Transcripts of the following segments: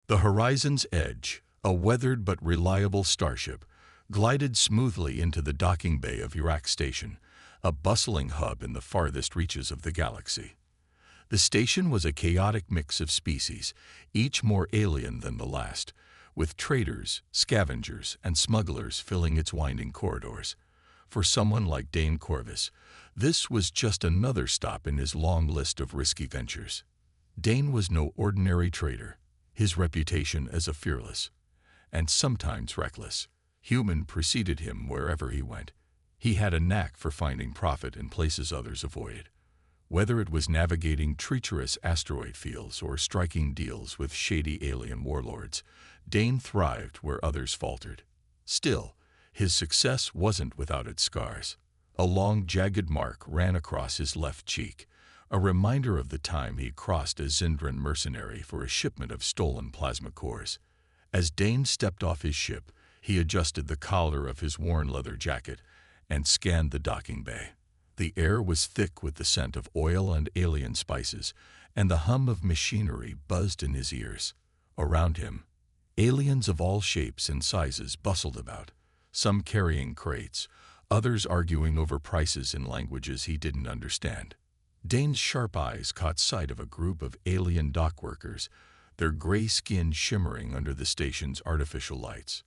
The Horizon's Edge, a weathered but reliable starship, glided smoothly into the docking bay of Iraq Station, a bustling hub in the farthest reaches of the galaxy. The station was a chaotic mix of species, each more alien than the last, with traders, scavengers, and smugglers filling its winding corridors. For someone like Dane Corvus, this was just another stop in his long list of risky ventures. Dane was no ordinary trader. His reputation as a fearless, and sometimes reckless, human preceded him wherever he went. He had a knack for finding profit in places others avoided. Whether it was navigating treacherous asteroid fields or striking deals with shady alien warlords, Dane thrived where others faltered. Still, his success wasn't without its scars. A long, jagged mark ran across his left cheek, a reminder of the time he crossed as Zindran mercenary for a shipment of stolen plasma cores. As Dane stepped off his ship, he adjusted the collar of his worn leather jacket and scanned the docking bay. The air was thick with the scent of oil and alien spices, and the hum of machinery buzzed in his ears. Around him, aliens of all shapes and sizes bustled about, some carrying crates, others arguing over prices in languages he didn't understand. Dane's sharp eyes caught sight of a group of alien dock workers, their gray skin shimmering under the station's artificial lights.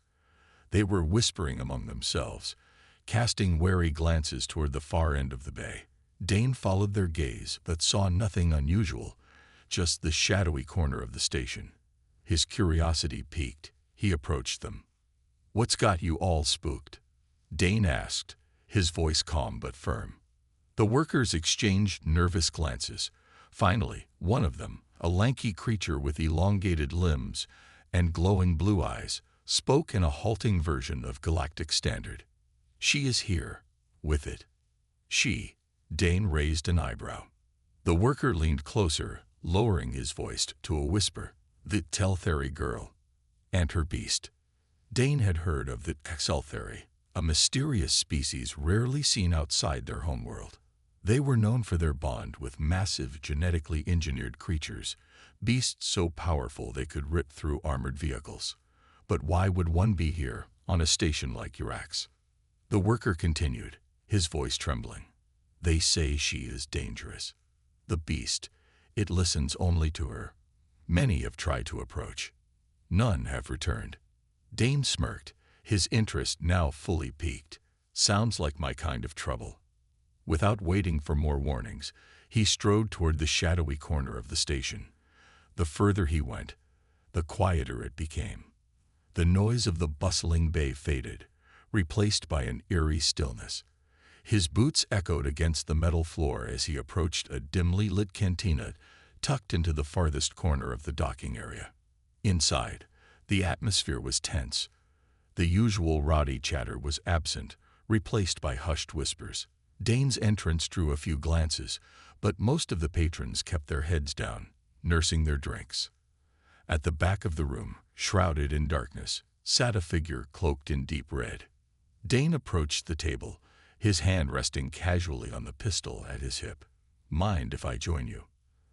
They were whispering among themselves, casting wary glances toward the far end of the bay. Dane followed their gaze but saw nothing unusual, just the shadowy corner of the station. His curiosity piqued. He approached them. "What's got you all spooked?" Dane asked, his voice calm but firm. The workers exchanged nervous glances. Finally, one of them, a lanky creature with elongated limbs and glowing blue eyes, spoke in a halting version of Galactic Standard. "She is here, with it." "She?" Dane raised an eyebrow. The worker leaned closer, lowering his voice to a whisper. "The Teltheri girl. And her beast." Dane had heard of the Teltheri, a mysterious species rarely seen outside their homeworld. They were known for their bond with massive, genetically engineered creatures, beasts so powerful they could rip through armored vehicles. But why would one be here, on a station like Iraq's? The worker continued, his voice trembling. "They say she is dangerous. The beast, it listens only to her. Many have tried to approach. None have returned." Dane smirked, his interest now fully piqued. "Sounds like my kind of trouble." Without waiting for more warnings, he strode toward the shadowy corner of the station. The further he went, the quieter it became. The noise of the bustling bay faded, replaced by an eerie stillness. His boots echoed against the metal floor as he approached a dimly lit cantina tucked into the farthest corner of the docking area. Inside, the atmosphere was tense. The usual rowdy chatter was absent, replaced by hushed whispers. Dane's entrance drew a few glances, but most of the patrons kept their heads down, nursing their drinks. At the back of the room, shrouded in darkness, sat a figure cloaked in deep red. Dane approached the table, his hand resting casually on the pistol at his hip. "Mind if I join you?"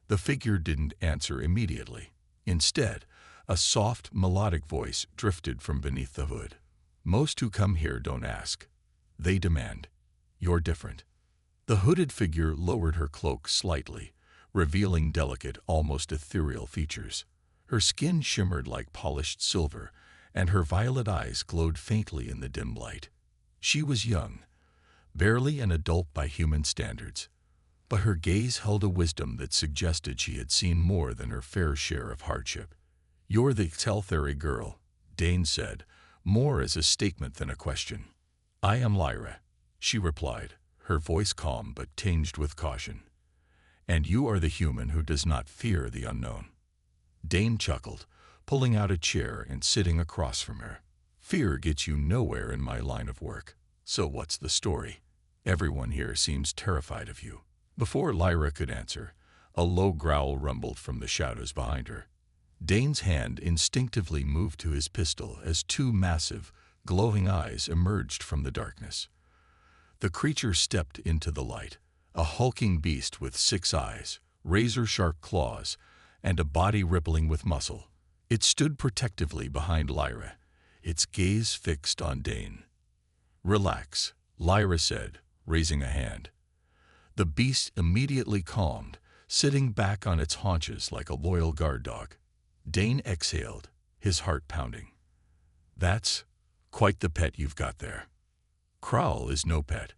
The figure didn't answer immediately. Instead, a soft, melodic voice drifted from beneath the hood. "Most who come here don't ask. They demand. You're different." The hooded figure lowered her cloak slightly, revealing delicate, almost ethereal features. Her skin shimmered like polished silver, and her violet eyes glowed faintly in the dim light. She was young, barely an adult by human standards, but her gaze held a wisdom that suggested she had seen more than her fair share of hardship. "You're the Teltheri girl," Dane said, more as a statement than a question. "I am Lyra," she replied, her voice calm but tinged with caution. "And you are the human who does not fear the unknown." Dane chuckled, pulling out a chair and sitting across from her. "Fear gets you nowhere in my line of work. So what's the story? Everyone here seems terrified of you." Before Lyra could answer, a low growl rumbled from the shadows behind her. Dane's hand instinctively moved to his pistol as two massive, glowing eyes emerged from the darkness. The creature stepped into the light, a hulking beast with 6 eyes, razor-sharp claws, and a body rippling with muscle. It stood protectively behind Lyra, its gaze fixed on Dane. "Relax," Lyra said, raising a hand. The beast immediately calmed, sitting back on its haunches like a loyal guard dog. Dane exhaled, his heart pounding. "That's quite the pet you've got there." "Crowl is no pet,"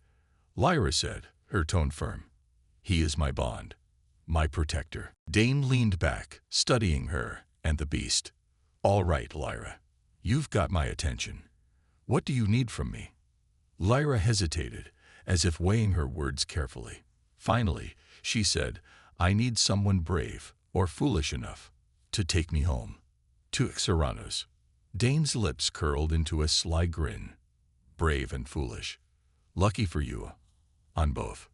Lyra said, her tone firm. "He is my bond, my protector." Dane leaned back, studying her and the beast. "All right, Lyra. You've got my attention. What do you need from me?" Lyra hesitated, as if weighing her words carefully. Finally, she said, "I need someone brave or foolish enough to take me home to Serranos." Dane's lips curled into a sly grin. "Brave and foolish. Lucky for you, on both."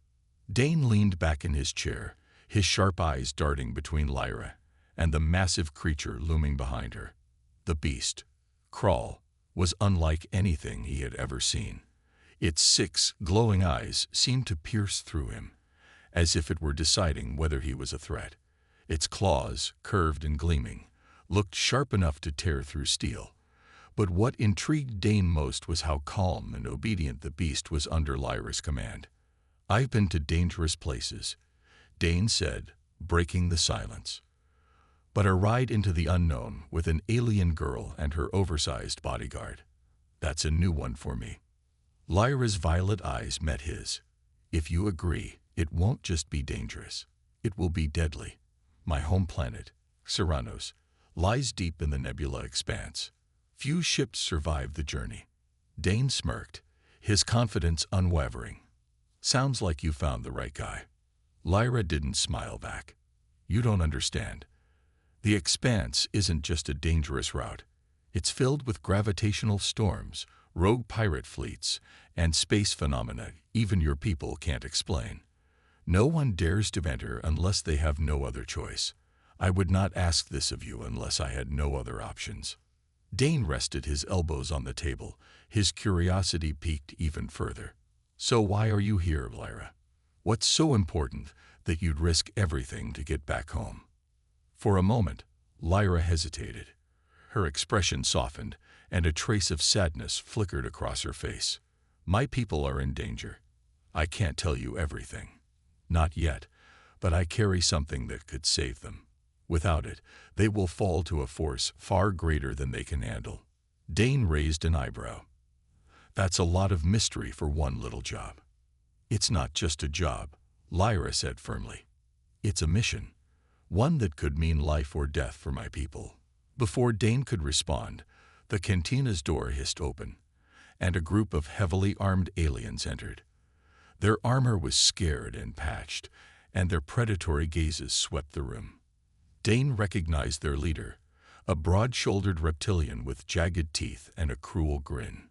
Dane leaned back in his chair, his sharp eyes darting between Lyra and the massive creature looming behind her. The beast, Crowl, was unlike anything he had ever seen. Its 6 glowing eyes seemed to pierce through him, as if it were deciding whether he was a threat. Its claws, curved and gleaming, looked sharp enough to tear through steel. But what intrigued Dane most was how calm and obedient the beast was under Lyra's command. "I've been to dangerous places," Dane said, breaking the silence. "But a ride into the unknown with an alien girl and her oversized bodyguard, that's a new one for me." Lyra's violet eyes met his. "If you agree, it won't just be dangerous. It will be deadly. My home planet, Serranos, lies deep in the nebula expanse. Few ships survive the journey." Dane smirked, his confidence unwavering. "Sounds like you found the right guy." Lyra didn't smile back. "You don't understand. The expanse isn't just a dangerous route. It's filled with gravitational storms, rogue pirate fleets, and space phenomena even your people can't explain. No one dares to enter unless they have no other choice. I would not ask this of you unless I had no other options." Dane rested his elbows on the table, his curiosity piqued even further. "So why are you here, Lyra? What's so important that you'd risk everything to get back home?" For a moment, Lyra hesitated. Her expression softened, and a trace of sadness flickered across her face. "My people are in danger. I can't tell you everything. Not yet, but I carry something that could save them. Without it, they will fall to a force far greater than they can handle." Dane raised an eyebrow. "That's a lot of mystery for one little job." "It's not just a job," Lyra said firmly. "It's a mission, one that could mean life or death for my people." Before Dane could respond, the cantina's door hissed open, and a group of heavily armed aliens entered. Their armor was scared and patched, and their predatory gazes swept the room. Dane recognized their leader, a broad-shouldered reptilian with jagged teeth and a cruel grin.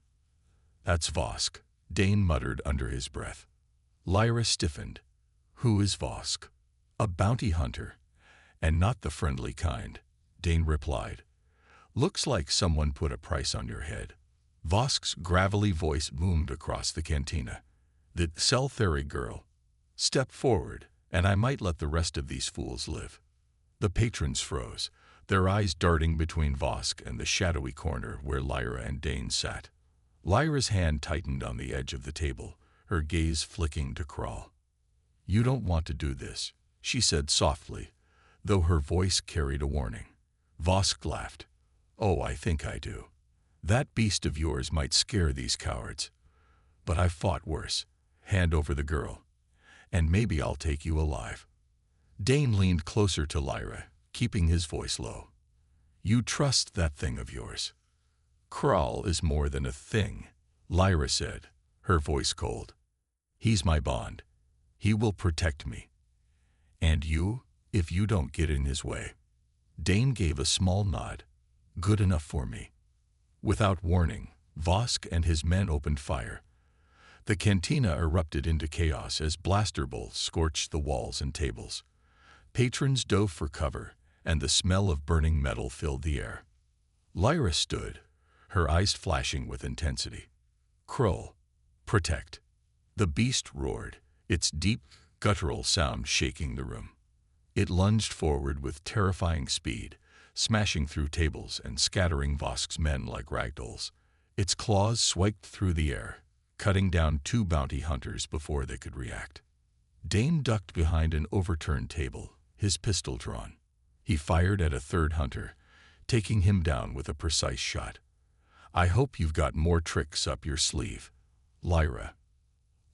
"That's Vosk," Dane muttered under his breath. Lyra stiffened. "Who is Vosk?" "A bounty hunter, and not the friendly kind," Dane replied. "Looks like someone put a price on your head." Vosk's gravelly voice boomed across the cantina. "The Seltheri girl. Step forward, and I might let the rest of these fools live." The patrons froze, their eyes darting between Vosk and the shadowy corner where Lyra and Dane sat. Lyra's hand tightened on the edge of the table, her gaze flicking to Crowl. "You don't want to do this," she said softly, though her voice carried a warning. Vosk laughed. "Oh, I think I do. That beast of yours might scare these cowards. But I've fought worse. Hand over the girl, and maybe I'll take you alive." Dane leaned closer to Lyra, keeping his voice low. "You trust that thing of yours?" "Crowl is more than a thing," Lyra said, her voice cold. "He's my bond. He will protect me. And you, if you don't get in his way." Dane gave a small nod. "Good enough for me." Without warning, Vosk and his men opened fire. The cantina erupted into chaos as blaster bolts scorched the walls and tables. Patrons dove for cover, and the smell of burning metal filled the air. Lyra stood, her eyes flashing with intensity. "Crowl, protect." The beast roared, its deep, guttural sound shaking the room. It lunged forward with terrifying speed, smashing through tables and scattering Vosk's men like ragdolls. Its claws swiped through the air, cutting down 2 bounty hunters before they could react. Dane ducked behind an overturned table, his pistol drawn. He fired at a 3rd hunter, taking him down with a precise shot. "I hope you've got more tricks up your sleeve, Lyra."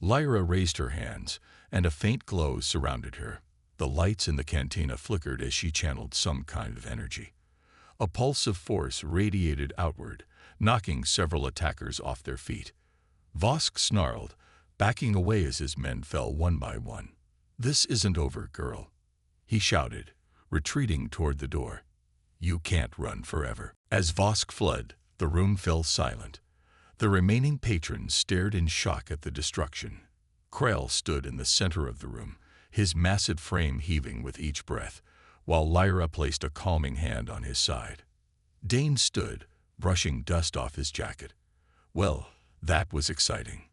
Lyra raised her hands, and a faint glow surrounded her. The lights in the cantina flickered as she channeled some kind of energy. A pulse of force radiated outward, knocking several attackers off their feet. Vosk snarled, backing away as his men fell one by one. "This isn't over, girl," he shouted, retreating toward the door. "You can't run forever." As Vosk fled, the room fell silent. The remaining patrons stared in shock at the destruction. Krell stood in the center of the room, his massive frame heaving with each breath, while Lyra placed a calming hand on his side. Dane stood, brushing dust off his jacket. Well, that was exciting.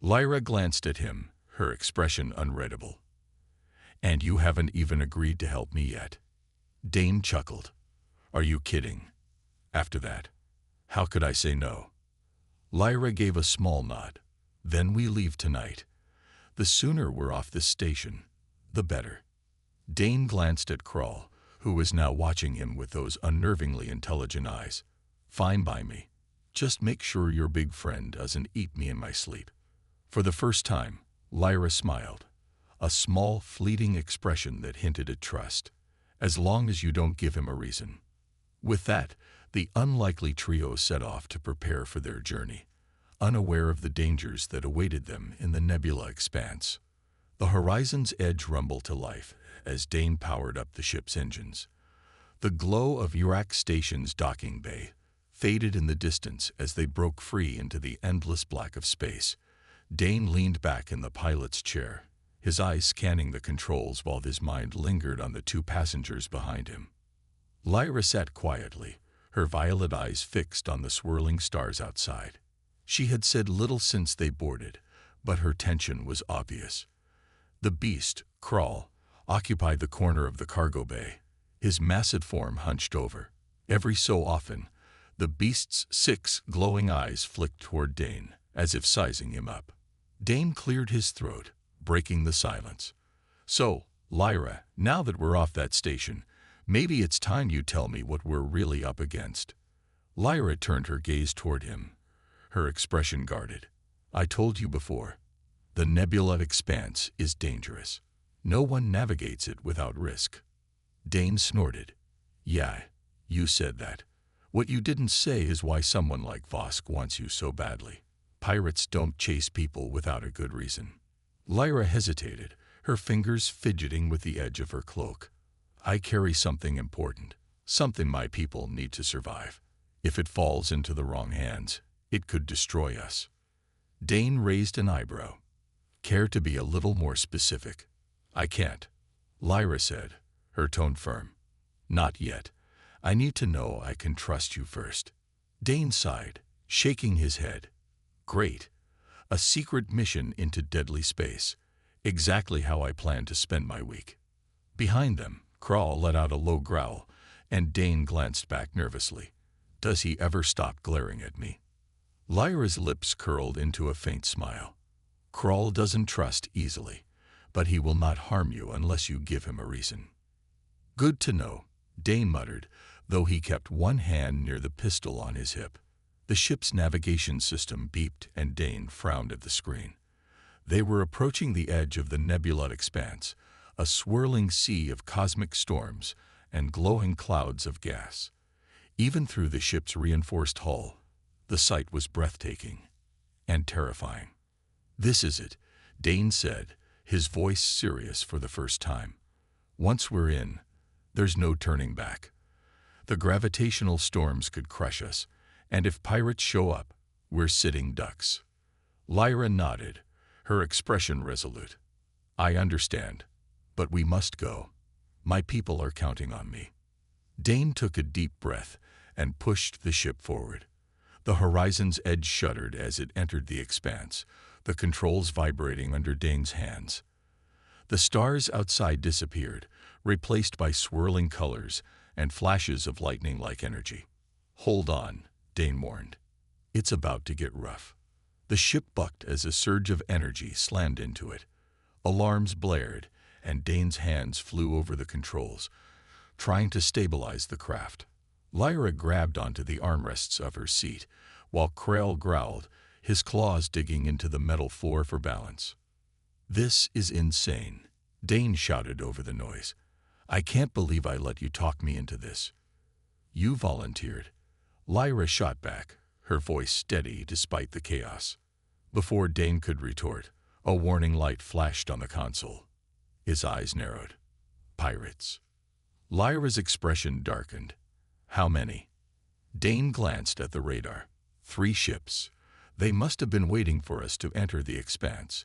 Lyra glanced at him, her expression unreadable. "And you haven't even agreed to help me yet." Dane chuckled. "Are you kidding? After that, how could I say no?" Lyra gave a small nod. "Then we leave tonight. The sooner we're off this station, the better." Dane glanced at Krell, who was now watching him with those unnervingly intelligent eyes. "Fine by me. Just make sure your big friend doesn't eat me in my sleep." For the first time, Lyra smiled, a small, fleeting expression that hinted at trust, "as long as you don't give him a reason." With that, the unlikely trio set off to prepare for their journey, unaware of the dangers that awaited them in the nebula expanse. The horizon's edge rumbled to life as Dane powered up the ship's engines. The glow of Urak Station's docking bay faded in the distance as they broke free into the endless black of space. Dane leaned back in the pilot's chair, his eyes scanning the controls while his mind lingered on the 2 passengers behind him. Lyra sat quietly, her violet eyes fixed on the swirling stars outside. She had said little since they boarded, but her tension was obvious. The beast, Krell, occupied the corner of the cargo bay, his massive form hunched over. Every so often, the beast's 6 glowing eyes flicked toward Dane, as if sizing him up. Dane cleared his throat, breaking the silence. "So, Lyra, now that we're off that station, maybe it's time you tell me what we're really up against." Lyra turned her gaze toward him, her expression guarded. "I told you before, the nebula expanse is dangerous. No one navigates it without risk." Dane snorted. "Yeah, you said that. What you didn't say is why someone like Vosk wants you so badly. Pirates don't chase people without a good reason." Lyra hesitated, her fingers fidgeting with the edge of her cloak. "I carry something important, something my people need to survive. If it falls into the wrong hands, it could destroy us." Dane raised an eyebrow. "Care to be a little more specific?" "I can't," Lyra said, her tone firm. "Not yet. I need to know I can trust you first." Dane sighed, shaking his head. "Great. A secret mission into deadly space. Exactly how I plan to spend my week." Behind them, Krell let out a low growl, and Dane glanced back nervously. "Does he ever stop glaring at me?" Lyra's lips curled into a faint smile. "Krell doesn't trust easily, but he will not harm you unless you give him a reason." "Good to know," Dane muttered, though he kept one hand near the pistol on his hip. The ship's navigation system beeped and Dane frowned at the screen. They were approaching the edge of the nebula expanse, a swirling sea of cosmic storms and glowing clouds of gas. Even through the ship's reinforced hull, the sight was breathtaking and terrifying. "This is it," Dane said, his voice serious for the first time. "Once we're in, there's no turning back. The gravitational storms could crush us, and if pirates show up, we're sitting ducks." Lyra nodded, her expression resolute. "I understand, but we must go. My people are counting on me." Dane took a deep breath and pushed the ship forward. The horizon's edge shuddered as it entered the expanse, the controls vibrating under Dane's hands. The stars outside disappeared, replaced by swirling colors, and flashes of lightning-like energy. "Hold on," Dane warned. "It's about to get rough." The ship bucked as a surge of energy slammed into it. Alarms blared, and Dane's hands flew over the controls, trying to stabilize the craft. Lyra grabbed onto the armrests of her seat, while Krell growled, his claws digging into the metal floor for balance. "This is insane," Dane shouted over the noise. "I can't believe I let you talk me into this." "You volunteered," Lyra shot back, her voice steady despite the chaos. Before Dane could retort, a warning light flashed on the console. His eyes narrowed. "Pirates." Lyra's expression darkened. "How many?" Dane glanced at the radar. 3 ships. They must have been waiting for us to enter the expanse.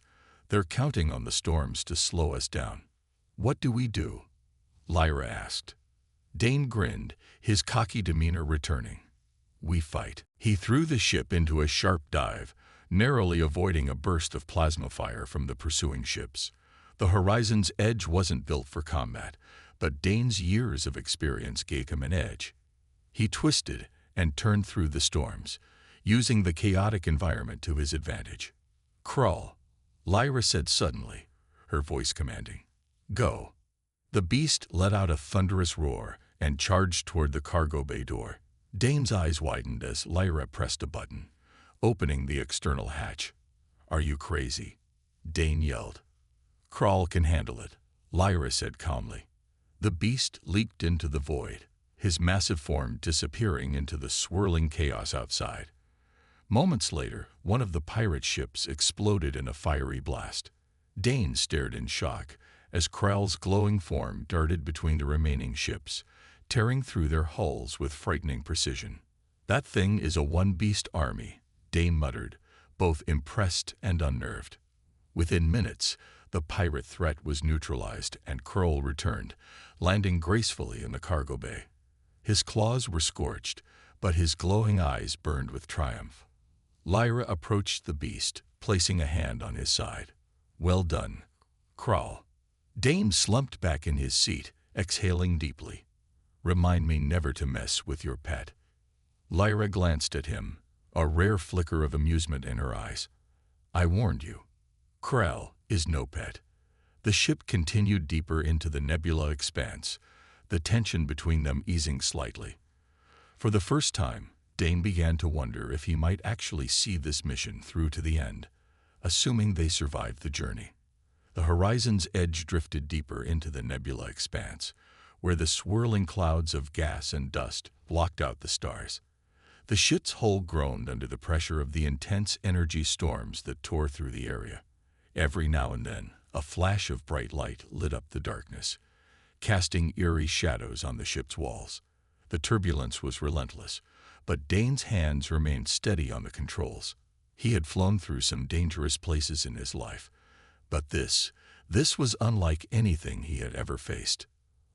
They're counting on the storms to slow us down. "What do we do?" Lyra asked. Dane grinned, his cocky demeanor returning. "We fight." He threw the ship into a sharp dive, narrowly avoiding a burst of plasma fire from the pursuing ships. The Horizon's edge wasn't built for combat, but Dane's years of experience gave him an edge. He twisted and turned through the storms, using the chaotic environment to his advantage. "Crawl," Lyra said suddenly, her voice commanding. "Go." The beast let out a thunderous roar and charged toward the cargo bay door. Dane's eyes widened as Lyra pressed a button, opening the external hatch. "Are you crazy?" Dane yelled. "Crawl can handle it," Lyra said calmly. The beast leaped into the void, his massive form disappearing into the swirling chaos outside. Moments later, one of the pirate ships exploded in a fiery blast. Dane stared in shock as Krell's glowing form darted between the remaining ships, tearing through their hulls with frightening precision. "That thing is a one-beast army," Dane muttered, both impressed and unnerved. Within minutes, the pirate threat was neutralized and Krell returned, landing gracefully in the cargo bay. His claws were scorched, but his glowing eyes burned with triumph. Lyra approached the beast, placing a hand on his side. "Well done, Krell." Dane slumped back in his seat, exhaling deeply. "Remind me never to mess with your pet." Lyra glanced at him, a rare flicker of amusement in her eyes. "I warned you. Krell is no pet." The ship continued deeper into the nebula expanse, the tension between them easing slightly. For the first time, Dane began to wonder if he might actually see this mission through to the end, assuming they survived the journey. The Horizon's edge drifted deeper into the nebula expanse, where the swirling clouds of gas and dust blocked out the stars. The ship's hull groaned under the pressure of the intense energy storms that tore through the area. Every now and then, a flash of bright light lit up the darkness, casting eerie shadows on the ship's walls. The turbulence was relentless, but Dane's hands remained steady on the controls. He had flown through some dangerous places in his life, but this was unlike anything he had ever faced.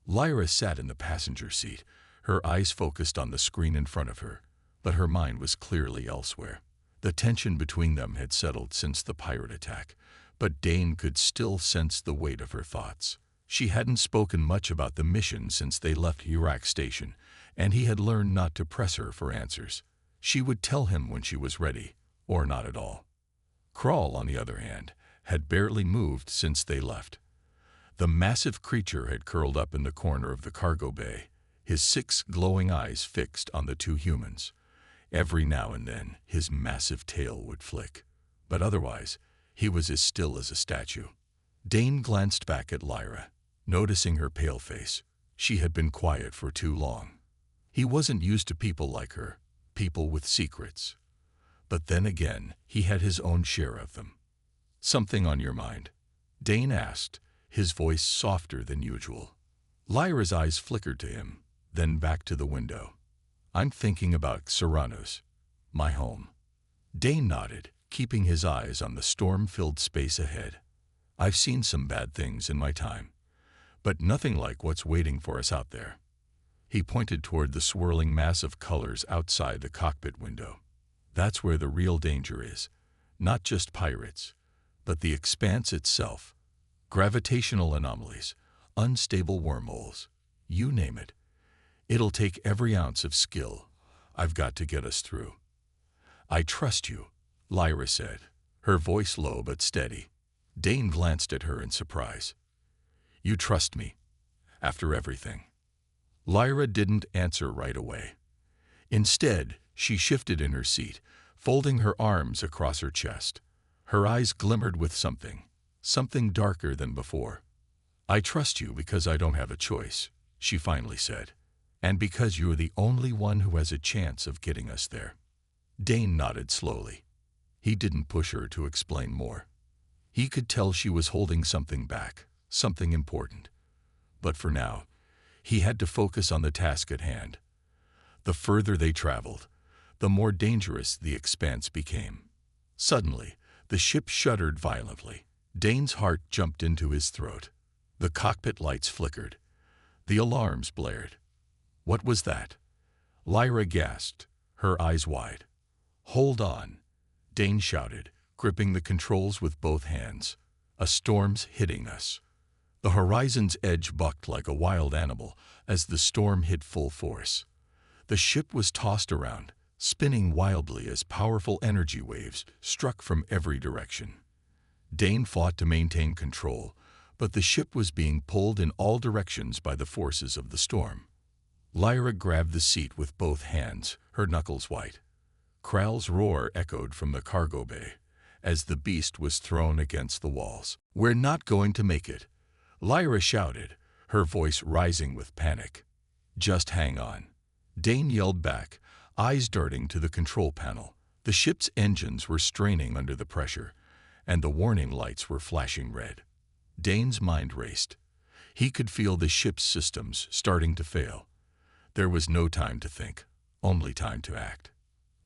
Lyra sat in the passenger seat, her eyes focused on the screen in front of her, but her mind was clearly elsewhere. The tension between them had settled since the pirate attack, but Dane could still sense the weight of her thoughts. She hadn't spoken much about the mission since they left HFY Station, and he had learned not to press her for answers. She would tell him when she was ready, or not at all. Krell, on the other hand, had barely moved since they left. The massive creature had curled up in the corner of the cargo bay, his 6 glowing eyes fixed on the 2 humans. Every now and then, his massive tail would flick, but otherwise, he was as still as a statue. Dane glanced back at Lyra, noticing her pale face. She had been quiet for too long. He wasn't used to people like her, people with secrets. But then again, he had his own share of them. "Something on your mind?" Dane asked, his voice softer than usual. Lyra's eyes flickered to him, then back to the window. "I'm thinking about Serranos, my home." Dane nodded, keeping his eyes on the storm-filled space ahead. "I've seen some bad things in my time, but nothing like what's waiting for us out there." He pointed toward the swirling mass of colors outside the cockpit window. "That's where the real danger is. Not just pirates, but the expanse itself. Gravitational anomalies, unstable wormholes, you name it. It'll take every ounce of skill. I've got to get us through. I trust you, Lyra said, her voice low but steady. Dane glanced at her in surprise. You trust me, after everything? Lyra didn't answer right away. Instead, she shifted in her seat, folding her arms across her chest. Her eyes glimmered with something darker than before. I trust you because I don't have a choice, she finally said, and because you're the only one who has a chance of getting us there. Dane nodded slowly. He didn't push her to explain more. He could tell she was holding something back, something important. But for now, he had to focus on the task at hand. The further they traveled, the more dangerous the expanse became. Suddenly, the ship shuddered violently. Dane's heart jumped into his throat. The cockpit lights flickered. The alarms blared. What was that? Lyra gasped, her eyes wide. Hold on, Dane shouted, gripping the controls with both hands. A storm's hitting us. The horizon's edge bucked like a wild animal as the storm hit full force. The ship was tossed around, spinning wildly as powerful energy waves struck from every direction. Dane fought to maintain control, but the ship was being pulled in all directions by the forces of the storm. Lyra grabbed the seat with both hands, her knuckles white. Kral's roar echoed from the cargo bay as the beast was thrown against the walls. We're not going to make it, Lyra shouted, her voice rising with panic. Just hang on, Dane yelled back, eyes darting to the control panel. The ship's engines were straining under the pressure, and the warning lights were flashing red. Dane's mind raced. He could feel the ship's systems starting to fail. There was no time to think, only time to act.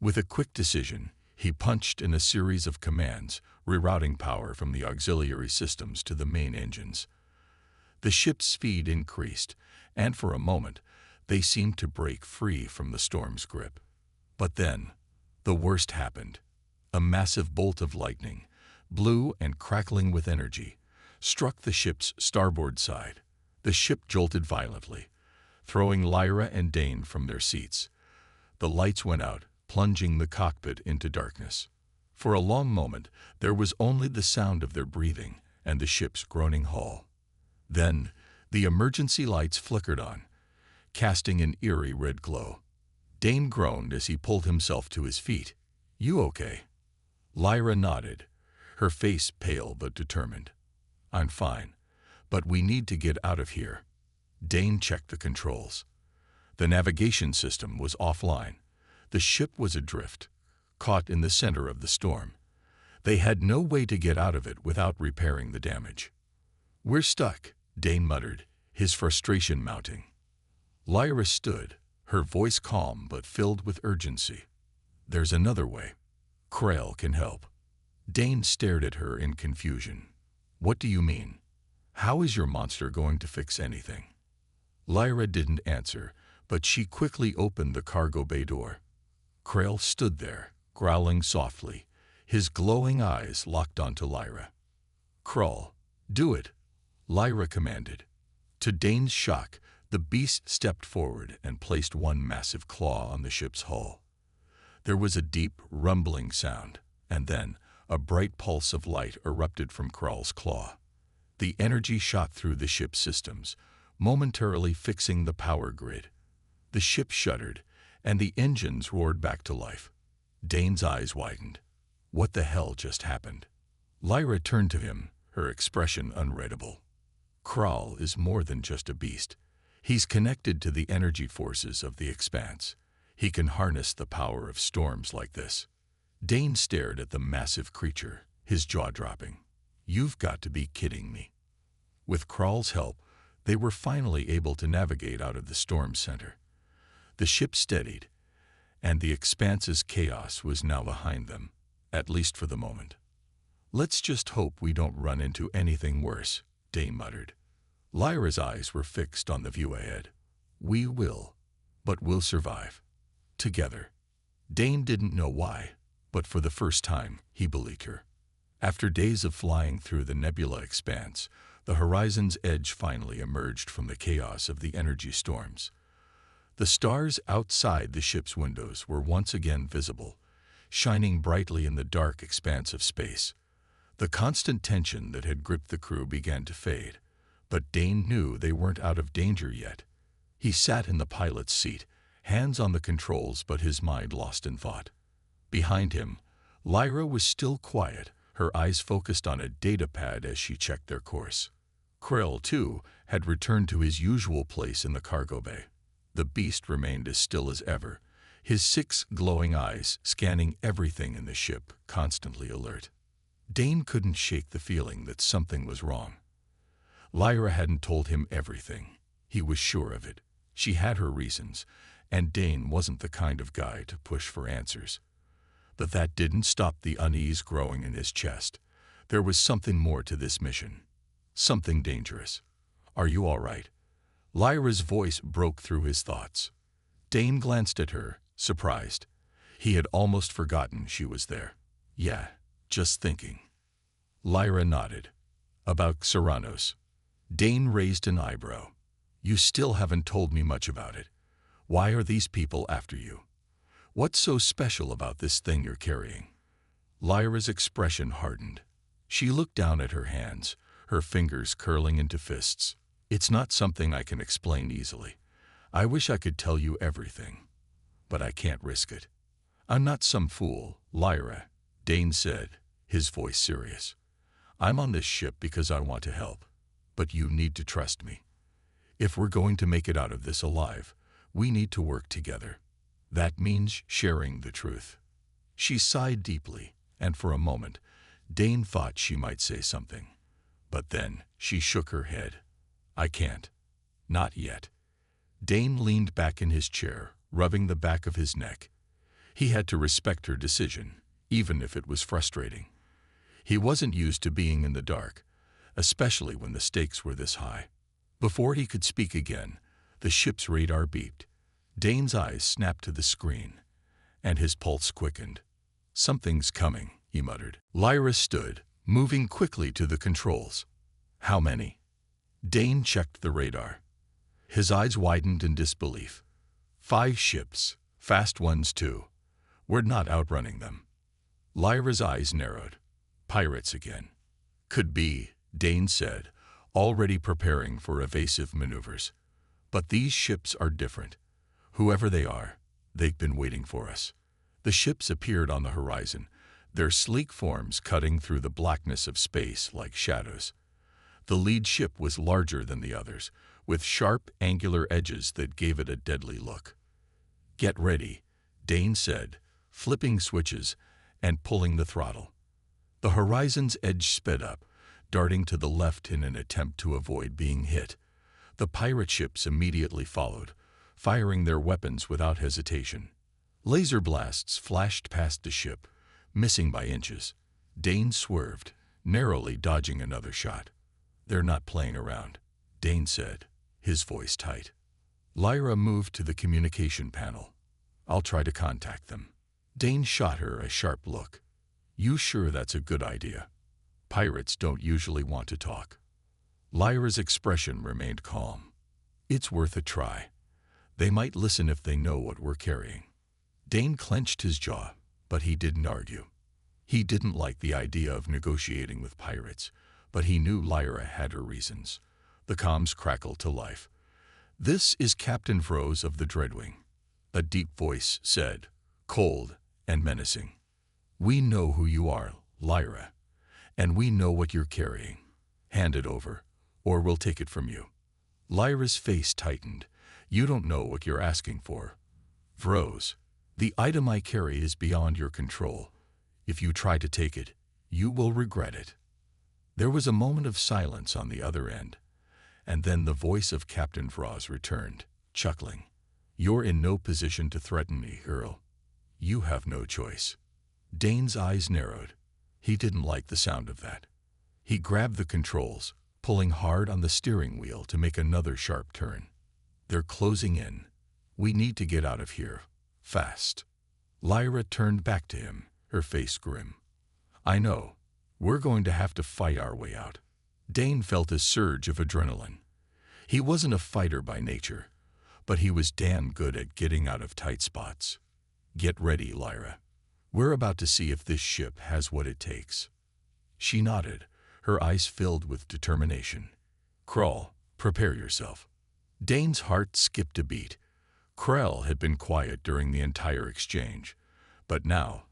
With a quick decision, he punched in a series of commands, rerouting power from the auxiliary systems to the main engines. The ship's speed increased, and for a moment, they seemed to break free from the storm's grip. But then, the worst happened. A massive bolt of lightning, blue and crackling with energy, struck the ship's starboard side. The ship jolted violently, throwing Lyra and Dane from their seats. The lights went out, plunging the cockpit into darkness. For a long moment, there was only the sound of their breathing and the ship's groaning hull. Then, the emergency lights flickered on, casting an eerie red glow. Dane groaned as he pulled himself to his feet. You okay? Lyra nodded, her face pale but determined. I'm fine, but we need to get out of here. Dane checked the controls. The navigation system was offline. The ship was adrift, caught in the center of the storm. They had no way to get out of it without repairing the damage. We're stuck, Dane muttered, his frustration mounting. Lyra stood, her voice calm but filled with urgency. There's another way. Kral can help. Dane stared at her in confusion. What do you mean? How is your monster going to fix anything? Lyra didn't answer, but she quickly opened the cargo bay door. Kral stood there, growling softly, his glowing eyes locked onto Lyra. Kral, do it, Lyra commanded. To Dane's shock, the beast stepped forward and placed one massive claw on the ship's hull. There was a deep, rumbling sound, and then a bright pulse of light erupted from Kral's claw. The energy shot through the ship's systems, momentarily fixing the power grid. The ship shuddered, and the engines roared back to life. Dane's eyes widened. What the hell just happened? Lyra turned to him, her expression unreadable. Kral is more than just a beast. He's connected to the energy forces of the expanse. He can harness the power of storms like this. Dane stared at the massive creature, his jaw dropping. You've got to be kidding me. With Kral's help, they were finally able to navigate out of the storm center. The ship steadied, and the expanse's chaos was now behind them, at least for the moment. Let's just hope we don't run into anything worse, Dane muttered. Lyra's eyes were fixed on the view ahead. We will, but we'll survive. Together. Dane didn't know why, but for the first time, he believed her. After days of flying through the nebula expanse, the horizon's edge finally emerged from the chaos of the energy storms. The stars outside the ship's windows were once again visible, shining brightly in the dark expanse of space. The constant tension that had gripped the crew began to fade, but Dane knew they weren't out of danger yet. He sat in the pilot's seat, hands on the controls but his mind lost in thought. Behind him, Lyra was still quiet, her eyes focused on a data pad as she checked their course. Krill, too, had returned to his usual place in the cargo bay. The beast remained as still as ever, his 6 glowing eyes scanning everything in the ship, constantly alert. Dane couldn't shake the feeling that something was wrong. Lyra hadn't told him everything. He was sure of it. She had her reasons, and Dane wasn't the kind of guy to push for answers. But that didn't stop the unease growing in his chest. There was something more to this mission. Something dangerous. "Are you all right?" Lyra's voice broke through his thoughts. Dane glanced at her, surprised. He had almost forgotten she was there. "Yeah, just thinking." Lyra nodded. "About Serranos?" Dane raised an eyebrow. "You still haven't told me much about it. Why are these people after you? What's so special about this thing you're carrying?" Lyra's expression hardened. She looked down at her hands, her fingers curling into fists. "It's not something I can explain easily. I wish I could tell you everything, but I can't risk it." "I'm not some fool, Lyra," Dane said, his voice serious. "I'm on this ship because I want to help, but you need to trust me. If we're going to make it out of this alive, we need to work together. That means sharing the truth." She sighed deeply, and for a moment, Dane thought she might say something. But then she shook her head. "I can't. Not yet." Dane leaned back in his chair, rubbing the back of his neck. He had to respect her decision, even if it was frustrating. He wasn't used to being in the dark, especially when the stakes were this high. Before he could speak again, the ship's radar beeped. Dane's eyes snapped to the screen, and his pulse quickened. "Something's coming," he muttered. Lyra stood, moving quickly to the controls. "How many?" Dane checked the radar. His eyes widened in disbelief. 5 ships, fast ones too. We're not outrunning them." Lyra's eyes narrowed. "Pirates again." "Could be," Dane said, already preparing for evasive maneuvers. "But these ships are different. Whoever they are, they've been waiting for us." The ships appeared on the horizon, their sleek forms cutting through the blackness of space like shadows. The lead ship was larger than the others, with sharp, angular edges that gave it a deadly look. "Get ready," Dane said, flipping switches and pulling the throttle. The horizon's edge sped up, darting to the left in an attempt to avoid being hit. The pirate ships immediately followed, firing their weapons without hesitation. Laser blasts flashed past the ship, missing by inches. Dane swerved, narrowly dodging another shot. "They're not playing around," Dane said, his voice tight. Lyra moved to the communication panel. "I'll try to contact them." Dane shot her a sharp look. "You sure that's a good idea? Pirates don't usually want to talk." Lyra's expression remained calm. "It's worth a try. They might listen if they know what we're carrying." Dane clenched his jaw, but he didn't argue. He didn't like the idea of negotiating with pirates, but he knew Lyra had her reasons. The comms crackled to life. "This is Captain Vrose of the Dreadwing," a deep voice said, cold and menacing. "We know who you are, Lyra, and we know what you're carrying. Hand it over, or we'll take it from you." Lyra's face tightened. "You don't know what you're asking for. Vrose, the item I carry is beyond your control. If you try to take it, you will regret it." There was a moment of silence on the other end, and then the voice of Captain Vrose returned, chuckling. "You're in no position to threaten me, Earl. You have no choice." Dane's eyes narrowed. He didn't like the sound of that. He grabbed the controls, pulling hard on the steering wheel to make another sharp turn. "They're closing in. We need to get out of here. Fast." Lyra turned back to him, her face grim. "I know. We're going to have to fight our way out." Dane felt a surge of adrenaline. He wasn't a fighter by nature, but he was damn good at getting out of tight spots. Get ready, Lyra. We're about to see if this ship has what it takes. She nodded, her eyes filled with determination. Krall, prepare yourself. Dane's heart skipped a beat. Krell had been quiet during the entire exchange, but now,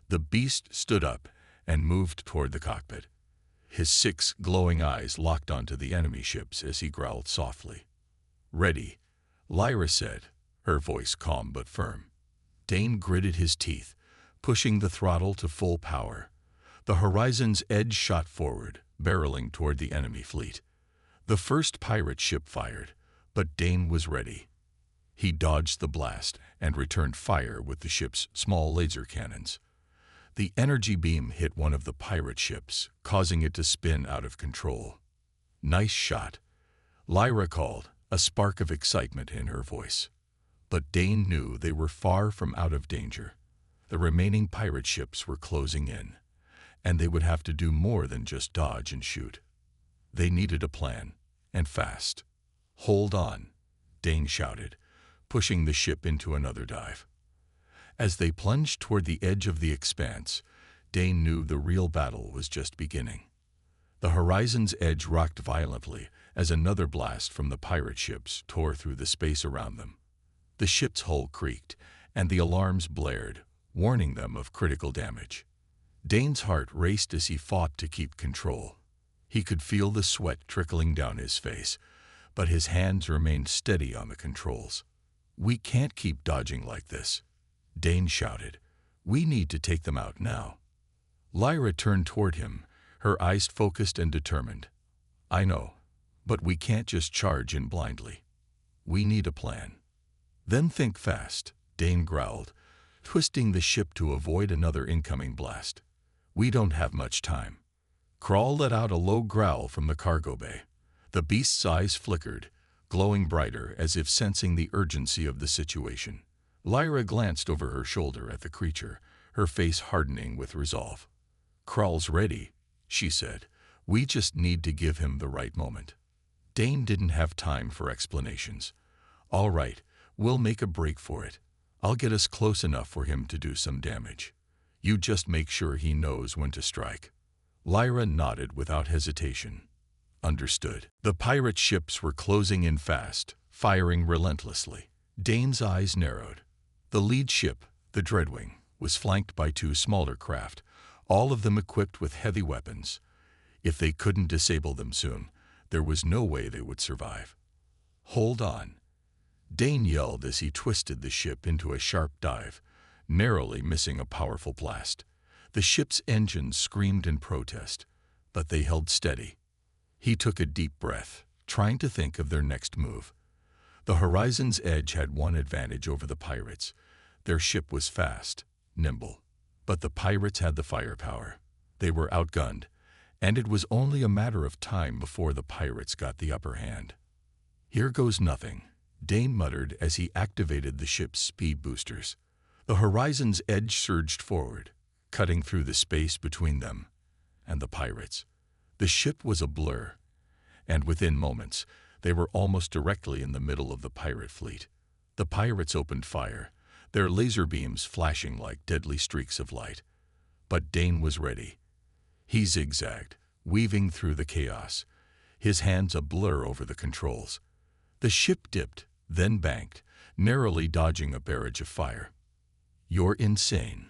the beast stood up and moved toward the cockpit. His 6 glowing eyes locked onto the enemy ships as he growled softly. Ready, Lyra said, her voice calm but firm. Dane gritted his teeth, pushing the throttle to full power. The Horizon's Edge shot forward, barreling toward the enemy fleet. The first pirate ship fired, but Dane was ready. He dodged the blast and returned fire with the ship's small laser cannons. The energy beam hit one of the pirate ships, causing it to spin out of control. Nice shot, Lyra called, a spark of excitement in her voice. But Dane knew they were far from out of danger. The remaining pirate ships were closing in, and they would have to do more than just dodge and shoot. They needed a plan, and fast. Hold on, Dane shouted, pushing the ship into another dive. As they plunged toward the edge of the expanse, Dane knew the real battle was just beginning. The Horizon's Edge rocked violently as another blast from the pirate ships tore through the space around them. The ship's hull creaked, and the alarms blared, warning them of critical damage. Dane's heart raced as he fought to keep control. He could feel the sweat trickling down his face, but his hands remained steady on the controls. We can't keep dodging like this, Dane shouted. We need to take them out now. Lyra turned toward him, her eyes focused and determined. I know, but we can't just charge in blindly. We need a plan. Then think fast, Dane growled, twisting the ship to avoid another incoming blast. We don't have much time. Krall let out a low growl from the cargo bay. The beast's eyes flickered, glowing brighter as if sensing the urgency of the situation. Lyra glanced over her shoulder at the creature, her face hardening with resolve. Krall's ready, she said. We just need to give him the right moment. Dane didn't have time for explanations. All right, we'll make a break for it. I'll get us close enough for him to do some damage. You just make sure he knows when to strike. Lyra nodded without hesitation. Understood. The pirate ships were closing in fast, firing relentlessly. Dane's eyes narrowed. The lead ship, the Dreadwing, was flanked by 2 smaller craft, all of them equipped with heavy weapons. If they couldn't disable them soon, there was no way they would survive. Hold on, Dane yelled as he twisted the ship into a sharp dive, narrowly missing a powerful blast. The ship's engines screamed in protest, but they held steady. He took a deep breath, trying to think of their next move. The Horizon's Edge had one advantage over the pirates. Their ship was fast, nimble. But the pirates had the firepower. They were outgunned, and it was only a matter of time before the pirates got the upper hand. Here goes nothing, Dane muttered as he activated the ship's speed boosters. The Horizon's Edge surged forward, cutting through the space between them and the pirates. The ship was a blur, and within moments, they were almost directly in the middle of the pirate fleet. The pirates opened fire, their laser beams flashing like deadly streaks of light. But Dane was ready. He zigzagged, weaving through the chaos, his hands a blur over the controls. The ship dipped, then banked, narrowly dodging a barrage of fire. You're insane,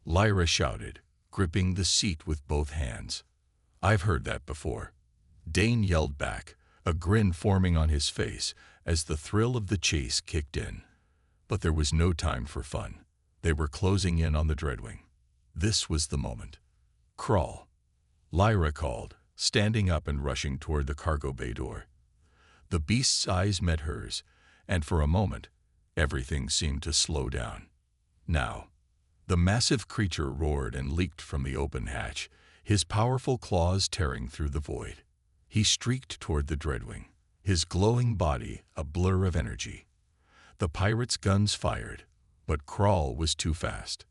Lyra shouted, gripping the seat with both hands. I've heard that before. Dane yelled back, a grin forming on his face as the thrill of the chase kicked in. But there was no time for fun. They were closing in on the Dreadwing. This was the moment. Krall, Lyra called, standing up and rushing toward the cargo bay door. The beast's eyes met hers, and for a moment, everything seemed to slow down. Now, the massive creature roared and leaped from the open hatch, his powerful claws tearing through the void. He streaked toward the Dreadwing, his glowing body a blur of energy. The pirates' guns fired, but Krall was too fast.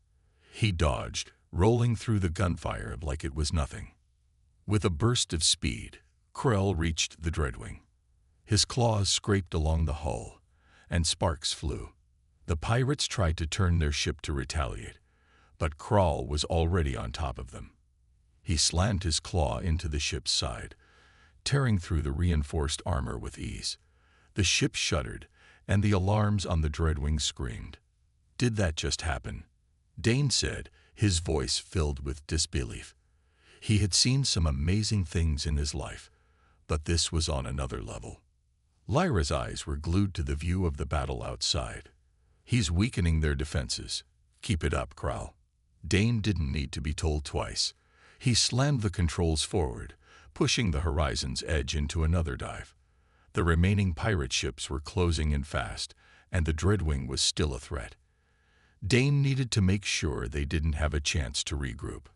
He dodged, rolling through the gunfire like it was nothing. With a burst of speed, Krall reached the Dreadwing. His claws scraped along the hull, and sparks flew. The pirates tried to turn their ship to retaliate, but Crawl was already on top of them. He slammed his claw into the ship's side, tearing through the reinforced armor with ease. The ship shuddered, and the alarms on the Dreadwing screamed. "Did that just happen?" Dane said, his voice filled with disbelief. He had seen some amazing things in his life, but this was on another level. Lyra's eyes were glued to the view of the battle outside. "He's weakening their defenses. Keep it up, Crowl." Dane didn't need to be told twice. He slammed the controls forward, pushing the Horizon's Edge into another dive. The remaining pirate ships were closing in fast, and the Dreadwing was still a threat. Dane needed to make sure they didn't have a chance to regroup.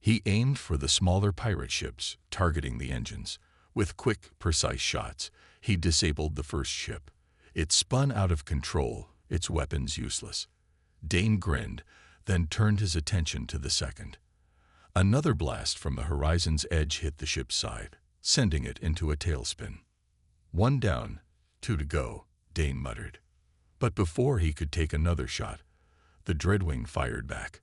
He aimed for the smaller pirate ships, targeting the engines. With quick, precise shots, he disabled the first ship. It spun out of control, its weapons useless. Dane grinned, then turned his attention to the second. Another blast from the Horizon's Edge hit the ship's side, sending it into a tailspin. "One down, 2 to go," Dane muttered. But before he could take another shot, the Dreadwing fired back.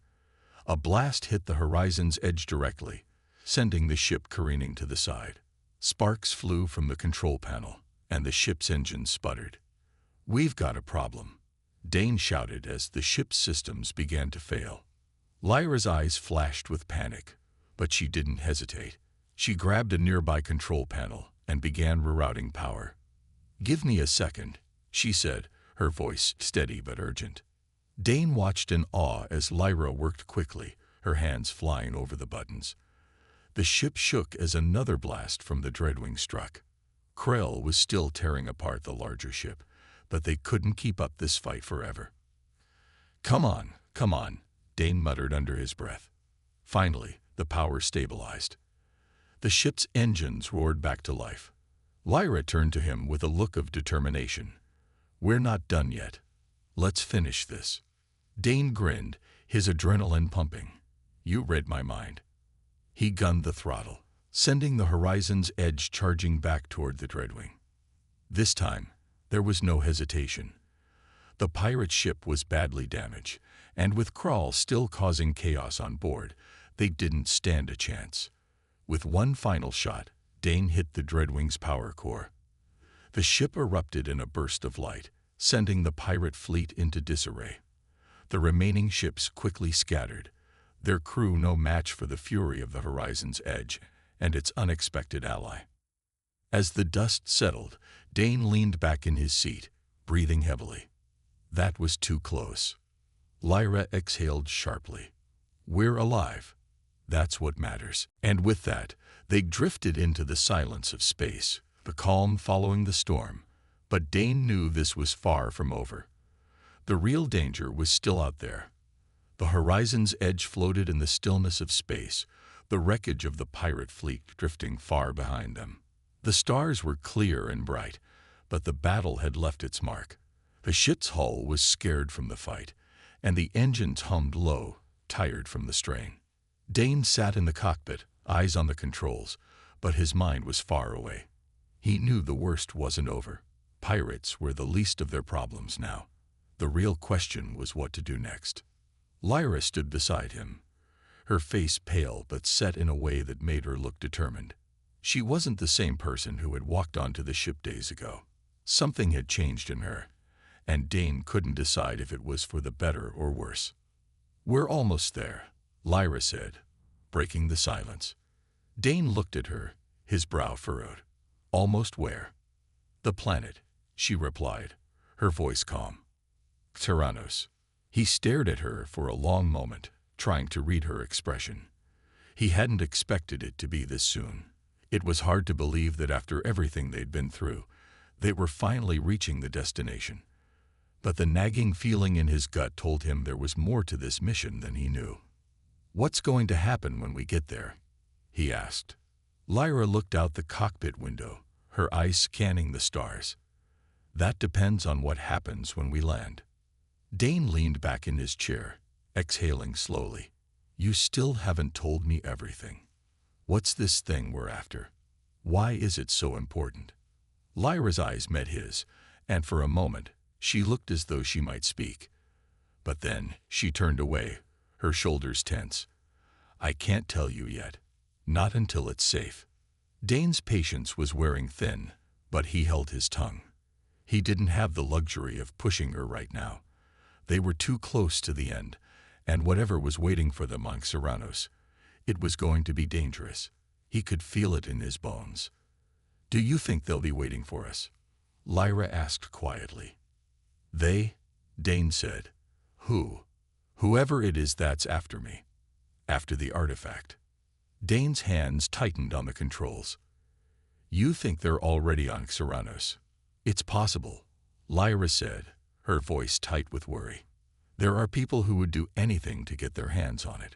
A blast hit the Horizon's Edge directly, sending the ship careening to the side. Sparks flew from the control panel, and the ship's engine sputtered. "We've got a problem," Dane shouted as the ship's systems began to fail. Lyra's eyes flashed with panic, but she didn't hesitate. She grabbed a nearby control panel and began rerouting power. "Give me a second," she said, her voice steady but urgent. Dane watched in awe as Lyra worked quickly, her hands flying over the buttons. The ship shook as another blast from the Dreadwing struck. Krell was still tearing apart the larger ship, but they couldn't keep up this fight forever. Come on," Dane muttered under his breath. Finally, the power stabilized. The ship's engines roared back to life. Lyra turned to him with a look of determination. "We're not done yet. Let's finish this." Dane grinned, his adrenaline pumping. "You read my mind." He gunned the throttle, sending the Horizon's Edge charging back toward the Dreadwing. This time, there was no hesitation. The pirate ship was badly damaged, and with Crawl still causing chaos on board, they didn't stand a chance. With one final shot, Dane hit the Dreadwing's power core. The ship erupted in a burst of light, sending the pirate fleet into disarray. The remaining ships quickly scattered, their crew no match for the fury of the Horizon's Edge and its unexpected ally. As the dust settled, Dane leaned back in his seat, breathing heavily. That was too close. Lyra exhaled sharply. "We're alive. That's what matters." And with that, they drifted into the silence of space, the calm following the storm. But Dane knew this was far from over. The real danger was still out there. The Horizon's Edge floated in the stillness of space, the wreckage of the pirate fleet drifting far behind them. The stars were clear and bright, but the battle had left its mark. The ship's hull was scared from the fight, and the engines hummed low, tired from the strain. Dane sat in the cockpit, eyes on the controls, but his mind was far away. He knew the worst wasn't over. Pirates were the least of their problems now. The real question was what to do next. Lyra stood beside him, her face pale but set in a way that made her look determined. She wasn't the same person who had walked onto the ship days ago. Something had changed in her, and Dane couldn't decide if it was for the better or worse. "We're almost there," Lyra said, breaking the silence. Dane looked at her, his brow furrowed. "Almost where?" "The planet," she replied, her voice calm. "Tyrannos." He stared at her for a long moment, trying to read her expression. He hadn't expected it to be this soon. It was hard to believe that after everything they'd been through, they were finally reaching the destination. But the nagging feeling in his gut told him there was more to this mission than he knew. "What's going to happen when we get there?" he asked. Lyra looked out the cockpit window, her eyes scanning the stars. "That depends on what happens when we land." Dane leaned back in his chair, exhaling slowly. "You still haven't told me everything. What's this thing we're after? Why is it so important?" Lyra's eyes met his, and for a moment, She looked as though she might speak. But then she turned away, her shoulders tense. I can't tell you yet. Not until it's safe. Dane's patience was wearing thin, but he held his tongue. He didn't have the luxury of pushing her right now. They were too close to the end, and whatever was waiting for them on Serranos, it was going to be dangerous. He could feel it in his bones. Do you think they'll be waiting for us? Lyra asked quietly. They? Dane said. Who? Whoever it is that's after me. After the artifact. Dane's hands tightened on the controls. You think they're already on Serranos? It's possible, Lyra said, her voice tight with worry. There are people who would do anything to get their hands on it.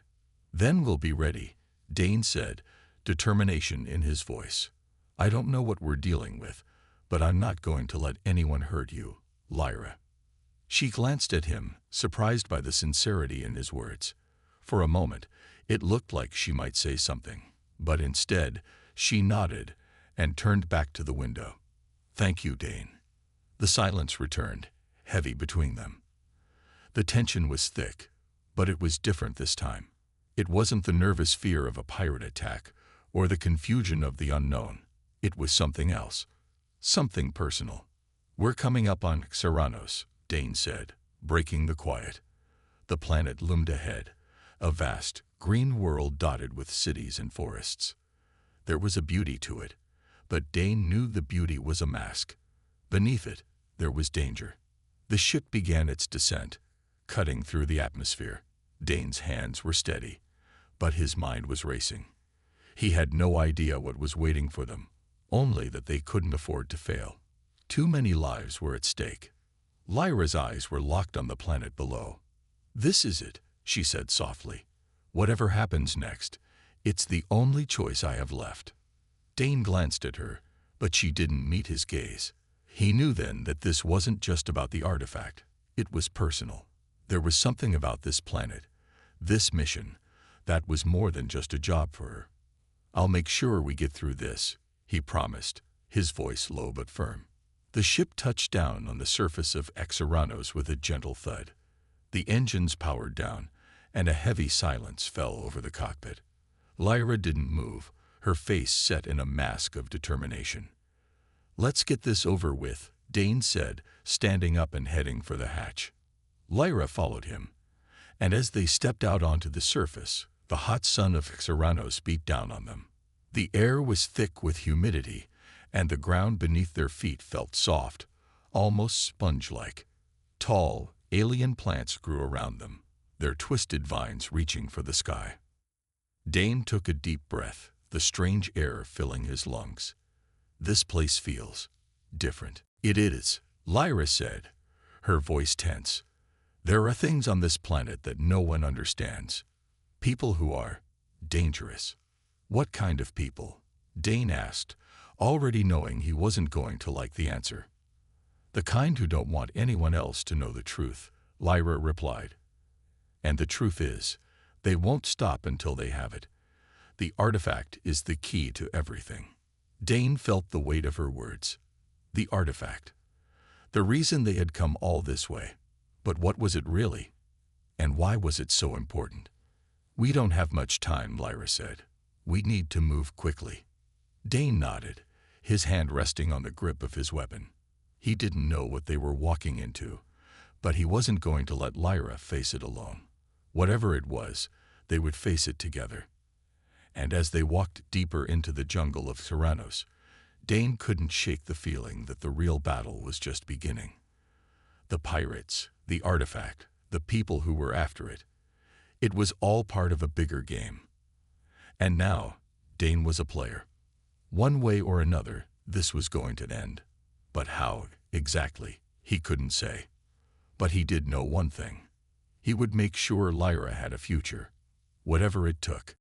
Then we'll be ready, Dane said, determination in his voice. I don't know what we're dealing with, but I'm not going to let anyone hurt you, Lyra. She glanced at him, surprised by the sincerity in his words. For a moment, it looked like she might say something, but instead, she nodded and turned back to the window. Thank you, Dane. The silence returned, heavy between them. The tension was thick, but it was different this time. It wasn't the nervous fear of a pirate attack or the confusion of the unknown. It was something else, something personal. We're coming up on Serranos, Dane said, breaking the quiet. The planet loomed ahead, a vast, green world dotted with cities and forests. There was a beauty to it, but Dane knew the beauty was a mask. Beneath it, there was danger. The ship began its descent, cutting through the atmosphere. Dane's hands were steady, but his mind was racing. He had no idea what was waiting for them, only that they couldn't afford to fail. Too many lives were at stake. Lyra's eyes were locked on the planet below. This is it, she said softly. Whatever happens next, it's the only choice I have left. Dane glanced at her, but she didn't meet his gaze. He knew then that this wasn't just about the artifact. It was personal. There was something about this planet, this mission, that was more than just a job for her. I'll make sure we get through this, he promised, his voice low but firm. The ship touched down on the surface of Serranos with a gentle thud. The engines powered down, and a heavy silence fell over the cockpit. Lyra didn't move, her face set in a mask of determination. Let's get this over with, Dane said, standing up and heading for the hatch. Lyra followed him, and as they stepped out onto the surface, the hot sun of Serranos beat down on them. The air was thick with humidity, and the ground beneath their feet felt soft, almost sponge-like. Tall, alien plants grew around them, their twisted vines reaching for the sky. Dane took a deep breath, the strange air filling his lungs. This place feels different. It is, Lyra said, her voice tense. There are things on this planet that no one understands. People who are dangerous. What kind of people? Dane asked, already knowing he wasn't going to like the answer. The kind who don't want anyone else to know the truth, Lyra replied. And the truth is, they won't stop until they have it. The artifact is the key to everything. Dane felt the weight of her words. The artifact. The reason they had come all this way. But what was it really? And why was it so important? We don't have much time, Lyra said. We need to move quickly. Dane nodded, his hand resting on the grip of his weapon. He didn't know what they were walking into, but he wasn't going to let Lyra face it alone. Whatever it was, they would face it together. And as they walked deeper into the jungle of Serranos, Dane couldn't shake the feeling that the real battle was just beginning. The pirates, the artifact, the people who were after it. It was all part of a bigger game. And now, Dane was a player. One way or another, this was going to end. But how, exactly, he couldn't say. But he did know one thing. He would make sure Lyra had a future, whatever it took.